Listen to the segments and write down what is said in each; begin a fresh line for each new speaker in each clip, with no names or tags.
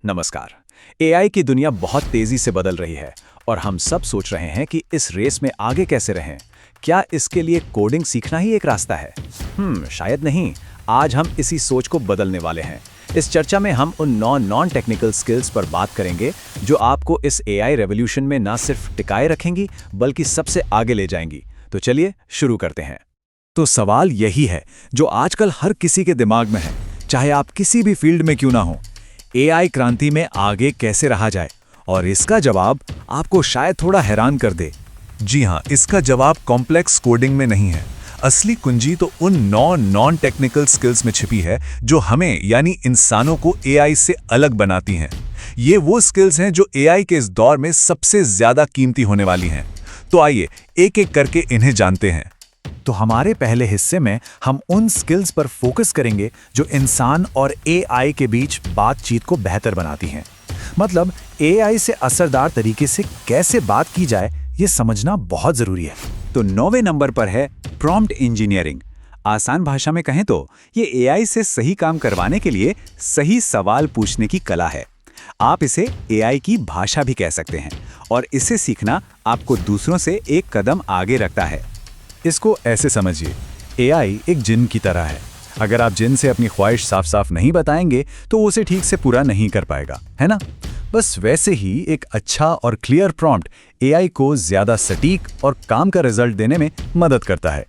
नमस्कार। एआई की दुनिया बहुत तेजी से बदल रही है और हम सब सोच रहे हैं कि इस रेस में आगे कैसे रहें। क्या इसके लिए कोडिंग सीखना ही एक रास्ता है? शायद नहीं। आज हम इसी सोच को बदलने वाले हैं। इस चर्चा में हम उन नॉन टेक्निकल स्किल्स पर बात करेंगे जो आपको इस एआई रेवोल्यूशन में न सिर्फ टिकाए रखेंगी बल्कि सबसे आगे ले जाएंगी। तो चलिए शुरू करते हैं। तो सवाल यही है जो आजकल हर किसी के दिमाग में है, चाहे आप किसी भी फील्ड में क्यों ना हो। एआई क्रांति में आगे कैसे रहा जाए? और इसका जवाब आपको शायद थोड़ा हैरान कर दे।
जी हाँ, इसका जवाब कॉम्प्लेक्स कोडिंग में नहीं है। असली कुंजी तो उन नॉन टेक्निकल स्किल्स में छिपी है जो हमें यानी इंसानों को एआई से अलग बनाती हैं। ये वो स्किल्स हैं जो एआई के इस दौर में सबसे ज्यादा कीमती होने वाली हैं। तो आइए एक एक करके इन्हें जानते हैं।
तो हमारे पहले हिस्से में हम उन स्किल्स पर फोकस करेंगे जो इंसान और एआई के बीच बातचीत को बेहतर बनाती हैं। मतलब एआई से असरदार तरीके से कैसे बात की जाए, ये समझना बहुत जरूरी है। तो 9वें नंबर पर है प्रॉम्प्ट इंजीनियरिंग। आसान भाषा में कहें तो ये एआई से सही काम करवाने के लिए सही सवाल पूछने की कला है। आप इसे एआई की भाषा भी कह सकते हैं और इसे सीखना आपको दूसरों से एक कदम आगे रखता है। इसको ऐसे समझिए, एआई एक जिन की तरह है। अगर आप जिन से अपनी ख्वाहिश साफ साफ नहीं बताएंगे तो उसे ठीक से पूरा नहीं कर पाएगा, है ना? बस वैसे ही एक अच्छा और क्लियर प्रॉम्प्ट एआई को ज्यादा सटीक और काम का रिजल्ट देने में मदद करता है।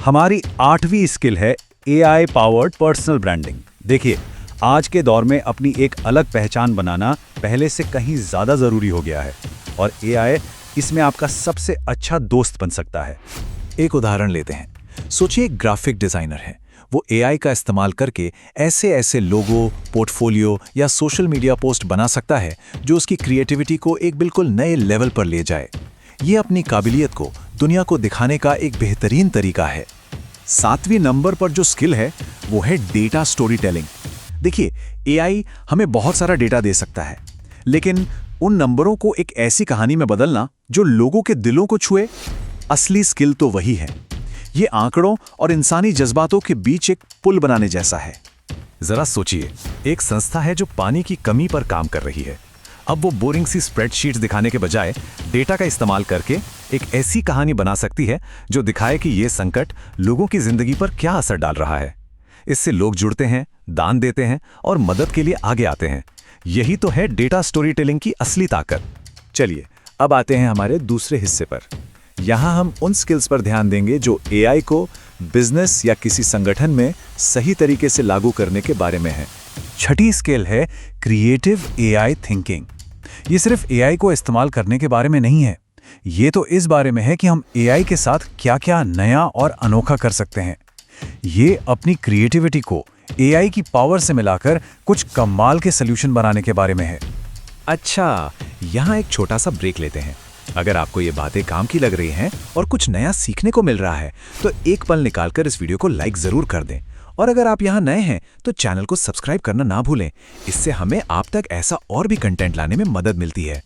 हमारी 8वीं स्किल है एआई पावर्ड पर्सनल ब्रांडिंग। देखिए, आज के दौर में अपनी एक अलग पहचान बनाना पहले से कहीं ज्यादा जरूरी हो गया है और एआई इसमें आपका सबसे अच्छा दोस्त बन सकता है। एक उदाहरण लेते हैं। सोचिए एक ग्राफिक डिजाइनर है। वो एआई का इस्तेमाल करके ऐसे लोगो, पोर्टफोलियो या सोशल मीडिया पोस्ट बना सकता है जो उसकी क्रिएटिविटी को एक बिल्कुल नए लेवल पर ले जाए। ये अपनी काबिलियत को दुनिया को दिखाने का एक बेहतरीन तरीका है। 7वें नंबर पर जो स्किल है वो है डेटा स्टोरी टेलिंग। देखिए, एआई हमें बहुत सारा डेटा दे सकता है, लेकिन उन नंबरों को एक ऐसी कहानी में बदलना जो लोगों के दिलों को छुए, असली स्किल तो वही है। ये आंकड़ों और इंसानी जज्बातों के बीच एक पुल बनाने जैसा है। जरा सोचिए, एक संस्था है जो पानी की कमी पर काम कर रही है। अब वो बोरिंग सी स्प्रेडशीट्स दिखाने के बजाय डेटा का इस्तेमाल करके एक ऐसी कहानी बना सकती है जो दिखाए कि ये संकट लोगों की जिंदगी पर क्या असर डाल रहा है। इससे लोग जुड़ते हैं, दान देते हैं और मदद के लिए आगे आते हैं। यही तो है डेटा स्टोरी टेलिंग की असली ताकत। चलिए अब आते हैं हमारे दूसरे हिस्से पर। यहाँ हम उन स्किल्स पर ध्यान देंगे जो एआई को बिजनेस या किसी संगठन में सही तरीके से लागू करने के बारे में है। 6ठी स्किल है क्रिएटिव एआई थिंकिंग। ये सिर्फ एआई को इस्तेमाल करने के बारे में नहीं है, ये तो इस बारे में है कि हम एआई के साथ क्या-क्या नया और अनोखा कर सकते हैं। ये अपनी क्रिएटिविटी को एआई की पावर से मिलाकर कुछ कमाल के सॉल्यूशन बनाने के बारे में है। अच्छा, यहाँ एक छोटा सा ब्रेक लेते हैं। अगर आपको ये बातें काम की लग रही हैं और कुछ नया सीखने को मिल रहा है तो एक पल निकालकर इस वीडियो को लाइक जरूर कर दें। और अगर आप यहाँ नए हैं तो चैनल को सब्सक्राइब करना ना भूलें। इससे हमें आप तक ऐसा और भी कंटेंट लाने में मदद मिलती है।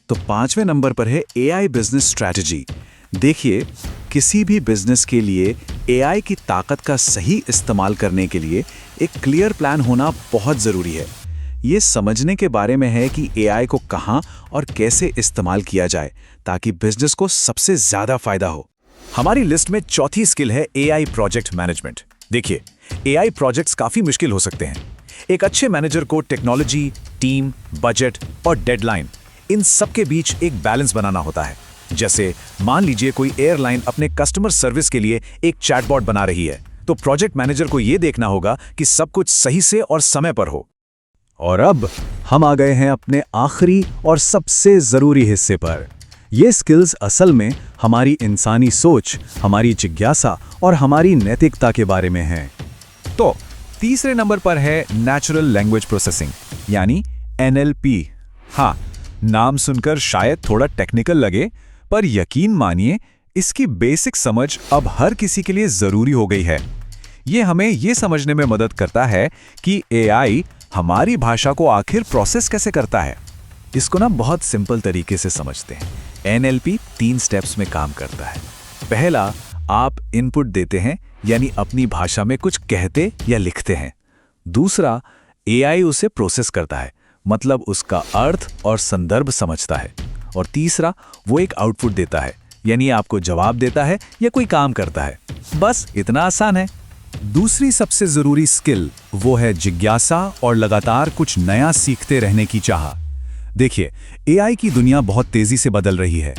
तो 5वें नंबर पर है एआई बिजनेस स्ट्रैटेजी। देखिए, किसी भी बिजनेस के लिए एआई की ताकत का सही इस्तेमाल करने के लिए एक क्लियर प्लान होना बहुत जरूरी है। ये समझने के बारे में है कि एआई को कहां और कैसे इस्तेमाल किया जाए ताकि बिजनेस को सबसे ज्यादा फायदा हो। हमारी लिस्ट में 4थी स्किल है एआई प्रोजेक्ट मैनेजमेंट। देखिए, एआई प्रोजेक्ट्स काफी मुश्किल हो सकते हैं। एक अच्छे मैनेजर को टेक्नोलॉजी, टीम, बजट और डेडलाइन, इन सब के बीच एक बैलेंस बनाना होता है। जैसे मान लीजिए कोई एयरलाइन अपने कस्टमर सर्विस के लिए एक चैटबॉट बना रही है, तो प्रोजेक्ट मैनेजर को यह देखना होगा कि सब कुछ सही से और समय पर हो। और अब हम आ गए हैं अपने आखिरी और सबसे जरूरी हिस्से पर। ये स्किल्स असल में हमारी इंसानी सोच, हमारी जिज्ञासा और हमारी नैतिकता के बारे में हैं। तो तीसरे नंबर पर है नेचुरल लैंग्वेज प्रोसेसिंग यानी एनएलपी। हाँ, नाम सुनकर शायद थोड़ा टेक्निकल लगे, पर यकीन मानिए इसकी बेसिक समझ अब हर किसी के लिए जरूरी हो गई है। ये हमें ये समझने में मदद करता है कि एआई हमारी भाषा को आखिर प्रोसेस कैसे करता है। इसको ना बहुत सिंपल तरीके से समझते हैं। एनएलपी 3 स्टेप्स में काम करता है। पहला, आप इनपुट देते हैं यानी अपनी भाषा में कुछ कहते या लिखते हैं। दूसरा, एआई उसे प्रोसेस करता है, मतलब उसका अर्थ और संदर्भ समझता है। और तीसरा, वो एक आउटपुट देता है, यानी आपको जवाब देता है या कोई काम करता है। बस इतना आसान है।
दूसरी सबसे जरूरी स्किल वो है जिज्ञासा और लगातार कुछ नया सीखते रहने की चाह। देखिए, एआई की दुनिया बहुत तेजी से बदल रही है,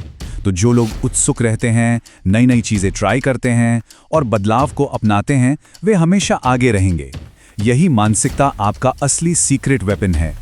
तो जो लोग उत्सुक रहते हैं, नई नई चीजें ट्राई करते हैं और बदलाव को अपनाते हैं, वे हमेशा आगे रहेंगे। यही मानसिकता आपका असली सीक्रेट वेपन है।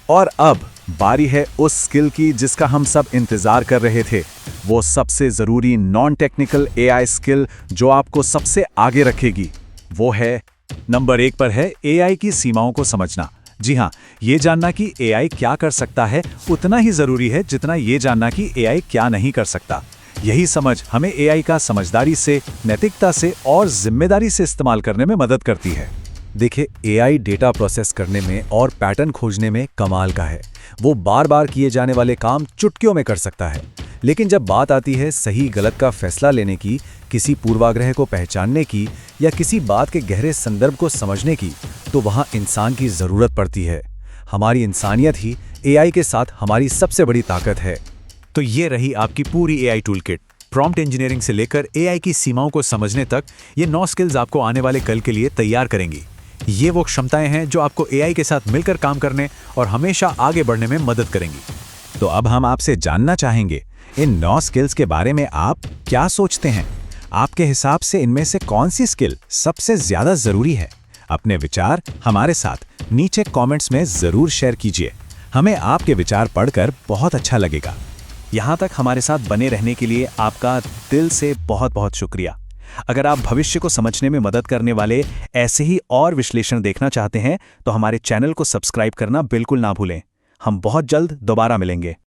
और अब बारी है उस स्किल की जिसका हम सब इंतजार कर रहे थे, वो सबसे जरूरी नॉन टेक्निकल एआई स्किल जो आपको सबसे आगे रखेगी। वो है नंबर 1 पर है एआई की सीमाओं को समझना। जी हाँ, ये जानना कि एआई क्या कर सकता है उतना ही जरूरी है जितना ये जानना कि एआई क्या नहीं कर सकता। यही समझ हमें एआई का समझदारी से, नैतिकता से और जिम्मेदारी से इस्तेमाल करने में मदद करती है।
देखिए, एआई डेटा प्रोसेस करने में और पैटर्न खोजने में कमाल का है। वो बार बार किए जाने वाले काम चुटकियों में कर सकता है। लेकिन जब बात आती है सही गलत का फैसला लेने की, किसी पूर्वाग्रह को पहचानने की या किसी बात के गहरे संदर्भ को समझने की, तो वहाँ इंसान की ज़रूरत पड़ती है। हमारी इंसानियत ही एआई के साथ हमारी सबसे बड़ी ताकत है।
तो ये रही आपकी पूरी एआई टूलकिट। प्रॉम्प्ट इंजीनियरिंग से लेकर एआई की सीमाओं को समझने तक, ये 9 स्किल्स आपको आने वाले कल के लिए तैयार करेंगी। ये वो क्षमताएं हैं जो आपको एआई के साथ मिलकर काम करने और हमेशा आगे बढ़ने में मदद करेंगी।
तो अब हम आपसे जानना चाहेंगे, इन 9 स्किल्स के बारे में आप क्या सोचते हैं? आपके हिसाब से इनमें से कौन सी स्किल सबसे ज्यादा जरूरी है? अपने विचार हमारे साथ नीचे कमेंट्स में जरूर शेयर कीजिए। हमें आपके विचार पढ़कर बहुत अच्छा लगेगा।
यहाँ तक हमारे साथ बने रहने के लिए आपका दिल से बहुत बहुत शुक्रिया। अगर आप भविष्य को समझने में मदद करने वाले ऐसे ही और विश्लेषण देखना चाहते हैं तो हमारे चैनल को सब्सक्राइब करना बिल्कुल ना भूलें। हम बहुत जल्द दोबारा मिलेंगे।